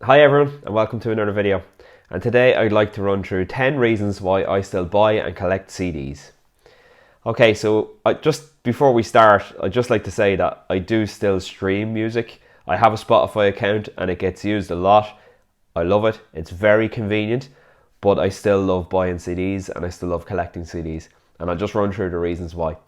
Hi everyone and welcome to another video, and today I'd like to run through 10 reasons why I still buy and collect CDs. Okay, so just before we start, I'd just like to say that I do still stream music. I have a Spotify account and it gets used a lot. I love it, it's very convenient, but I still love buying CDs and I still love collecting CDs, and I'll just run through the reasons why.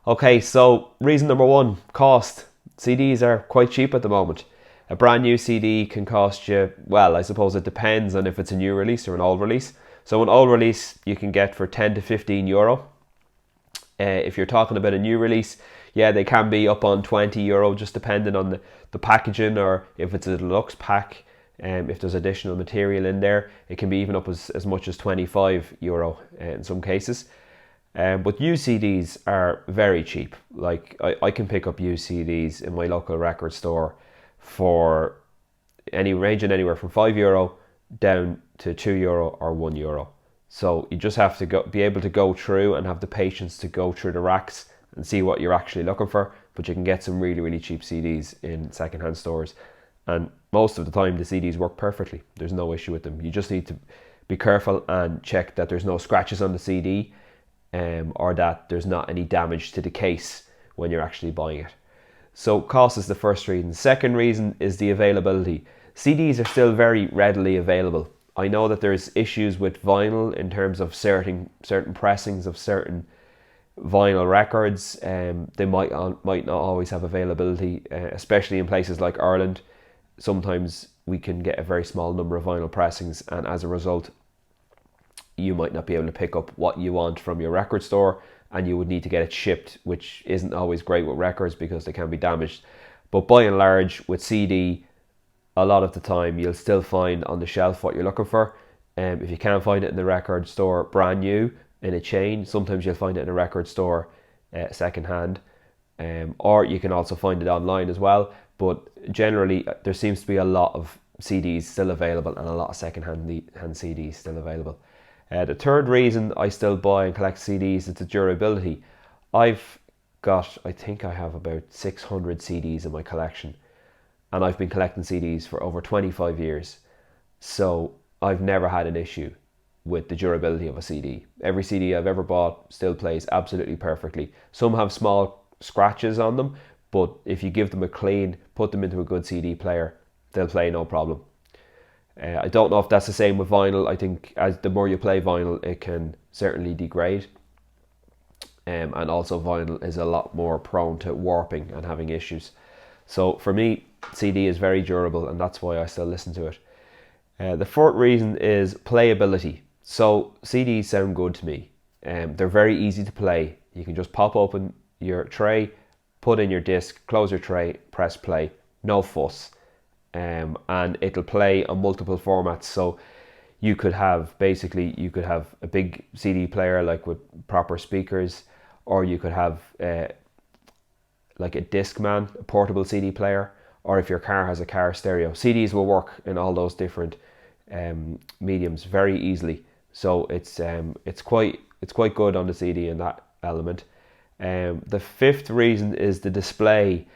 Okay, so reason number one, cost. CDs are quite cheap at the moment. A brand new CD can cost you, well, I suppose it depends on if it's a new release or an old release. So an old release you can get for 10 to 15 euro. If you're talking about a new release, yeah, they can be up on 20 euro, just depending on the packaging, or if it's a deluxe pack. If there's additional material in there, it can be even up as much as 25 euro in some cases. But used CDs are very cheap. Like I can pick up used CDs in my local record store for ranging anywhere from €5 down to €2 or €1. So you just have to be able to go through and have the patience to go through the racks and see what you're actually looking for. But you can get some really, really cheap CDs in secondhand stores, and most of the time the CDs work perfectly. There's no issue with them. You just need to be careful and check that there's no scratches on the CD, or that there's not any damage to the case when you're actually buying it. So cost is the first reason. Second reason is the availability. CDs are still very readily available. I know that there's issues with vinyl in terms of certain pressings of certain vinyl records. They might not always have availability, especially in places like Ireland. Sometimes we can get a very small number of vinyl pressings, and as a result you might not be able to pick up what you want from your record store, and you would need to get it shipped, which isn't always great with records because they can be damaged. But by and large, with CD, a lot of the time you'll still find on the shelf what you're looking for. If you can't find it in the record store brand new in a chain, sometimes you'll find it in a record store second hand, or you can also find it online as well. But generally there seems to be a lot of CDs still available and a lot of second hand CDs still available. The third reason I still buy and collect CDs is the durability. I think I have about 600 CDs in my collection, and I've been collecting CDs for over 25 years. So I've never had an issue with the durability of a CD. Every CD I've ever bought still plays absolutely perfectly. Some have small scratches on them, but if you give them a clean, put them into a good CD player, they'll play no problem. I don't know if that's the same with vinyl. I think as the more you play vinyl, it can certainly degrade. And also vinyl is a lot more prone to warping and having issues. So for me, CD is very durable, and that's why I still listen to it. The fourth reason is playability. So CDs sound good to me. They're very easy to play. You can just pop open your tray, put in your disc, close your tray, press play. No fuss. And it'll play on multiple formats. So you could have a big CD player like with proper speakers, or you could have like a Discman, a portable CD player, or if your car has a car stereo. CDs will work in all those different mediums very easily. So it's quite good on the CD in that element. The fifth reason is the display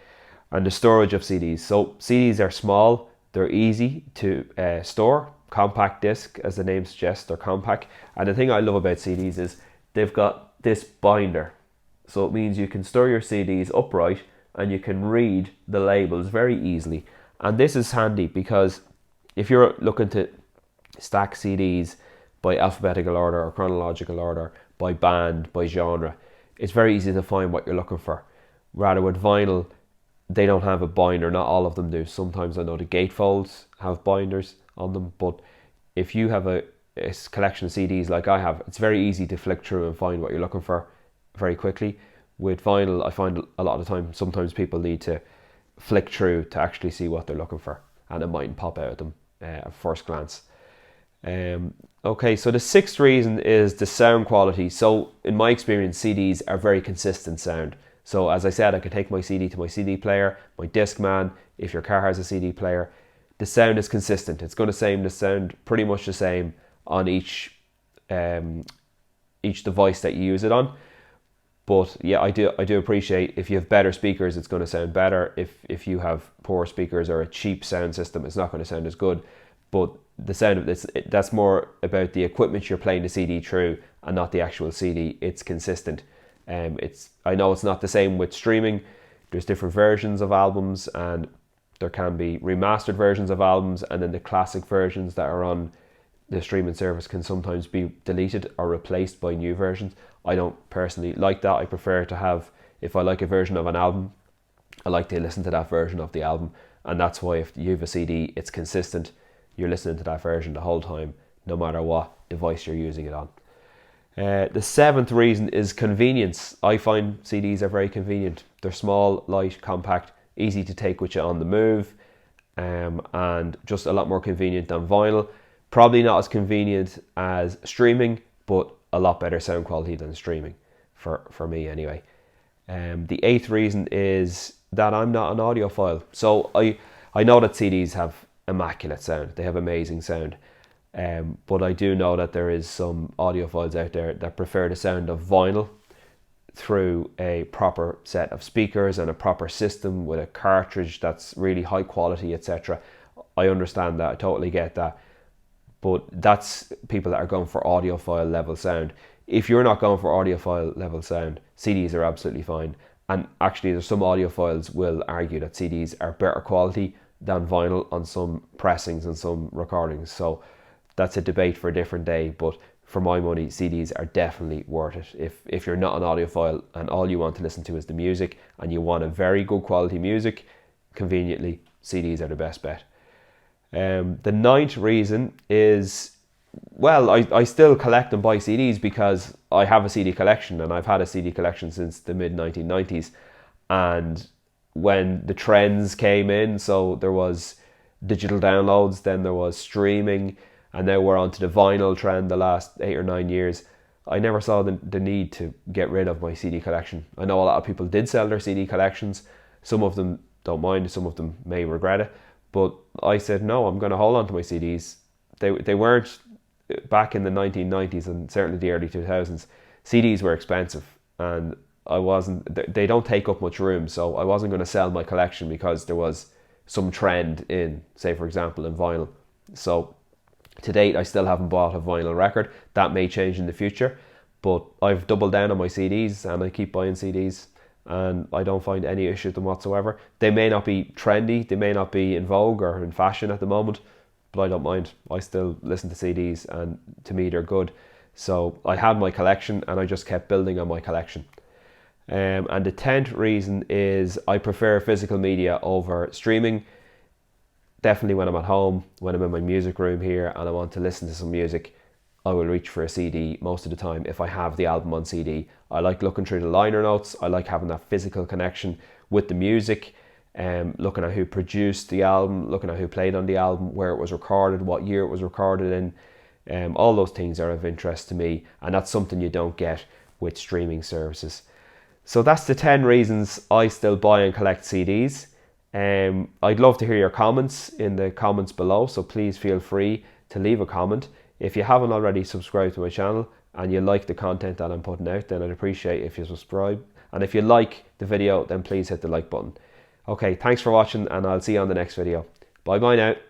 and the storage of CDs. So CDs are small, they're easy to store, compact disc as the name suggests, they're compact. And the thing I love about CDs is they've got this binder. So it means you can store your CDs upright and you can read the labels very easily. And this is handy because if you're looking to stack CDs by alphabetical order or chronological order, by band, by genre, it's very easy to find what you're looking for. Rather with vinyl, they don't have a binder. Not all of them do. Sometimes I know the gatefolds have binders on them, but if you have a collection of CDs like I have, it's very easy to flick through and find what you're looking for very quickly. With vinyl, I find a lot of the time sometimes people need to flick through to actually see what they're looking for, and it mightn't pop out at them at first glance. Okay, so the sixth reason is the sound quality. So in my experience, CDs are very consistent sound. So as I said, I could take my CD to my CD player, my Discman. If your car has a CD player, the sound is consistent. It's going to sound pretty much the same on each device that you use it on. But yeah, I do appreciate if you have better speakers, it's going to sound better. If you have poor speakers or a cheap sound system, it's not going to sound as good. But the sound of this, that's more about the equipment you're playing the CD through and not the actual CD. It's consistent. I know it's not the same with streaming. There's different versions of albums, and there can be remastered versions of albums, and then the classic versions that are on the streaming service can sometimes be deleted or replaced by new versions. I don't personally like that. I prefer to have, if I like a version of an album, I like to listen to that version of the album. And that's why if you have a CD, it's consistent. You're listening to that version the whole time, no matter what device you're using it on. The seventh reason is convenience. I find CDs are very convenient. They're small, light, compact, easy to take with you on the move, and just a lot more convenient than vinyl. Probably not as convenient as streaming, but a lot better sound quality than streaming, for me anyway. The eighth reason is that I'm not an audiophile. So I know that CDs have immaculate sound. They have amazing sound. But I do know that there is some audiophiles out there that prefer the sound of vinyl through a proper set of speakers and a proper system with a cartridge that's really high quality, etc. I understand that. I totally get that. But that's people that are going for audiophile level sound. If you're not going for audiophile level sound, CDs are absolutely fine. And actually, there's some audiophiles will argue that CDs are better quality than vinyl on some pressings and some recordings. So that's a debate for a different day. But for my money, CDs are definitely worth it. If you're not an audiophile and all you want to listen to is the music and you want a very good quality music, conveniently, CDs are the best bet. The ninth reason is, well, I still collect and buy CDs because I have a CD collection, and I've had a CD collection since the mid 1990s. And when the trends came in, so there was digital downloads, then there was streaming, and now we're onto the vinyl trend the last 8 or 9 years. I never saw the need to get rid of my CD collection. I know a lot of people did sell their CD collections. Some of them don't mind, some of them may regret it. But I said, no, I'm going to hold on to my CDs. They weren't back in the 1990s and certainly the early 2000s. CDs were expensive, and they don't take up much room. So I wasn't going to sell my collection because there was some trend in, say for example, in vinyl. So to date, I still haven't bought a vinyl record. That may change in the future, but I've doubled down on my CDs and I keep buying CDs. And I don't find any issue with them whatsoever. They may not be trendy, they may not be in vogue or in fashion at the moment, but I don't mind. I still listen to CDs, and to me they're good. So I had my collection and I just kept building on my collection. And the 10th reason is I prefer physical media over streaming. Definitely when I'm at home, when I'm in my music room here and I want to listen to some music, I will reach for a CD most of the time if I have the album on CD. I like looking through the liner notes. I like having that physical connection with the music, looking at who produced the album, looking at who played on the album, where it was recorded, what year it was recorded in. All those things are of interest to me, and that's something you don't get with streaming services. So that's the 10 reasons I still buy and collect CDs. I'd love to hear your comments in the comments below, so please feel free to leave a comment. If you haven't already subscribed to my channel and you like the content that I'm putting out, then I'd appreciate if you subscribe. And if you like the video, then please hit the like button. Okay, thanks for watching, and I'll see you on the next video. Bye bye now.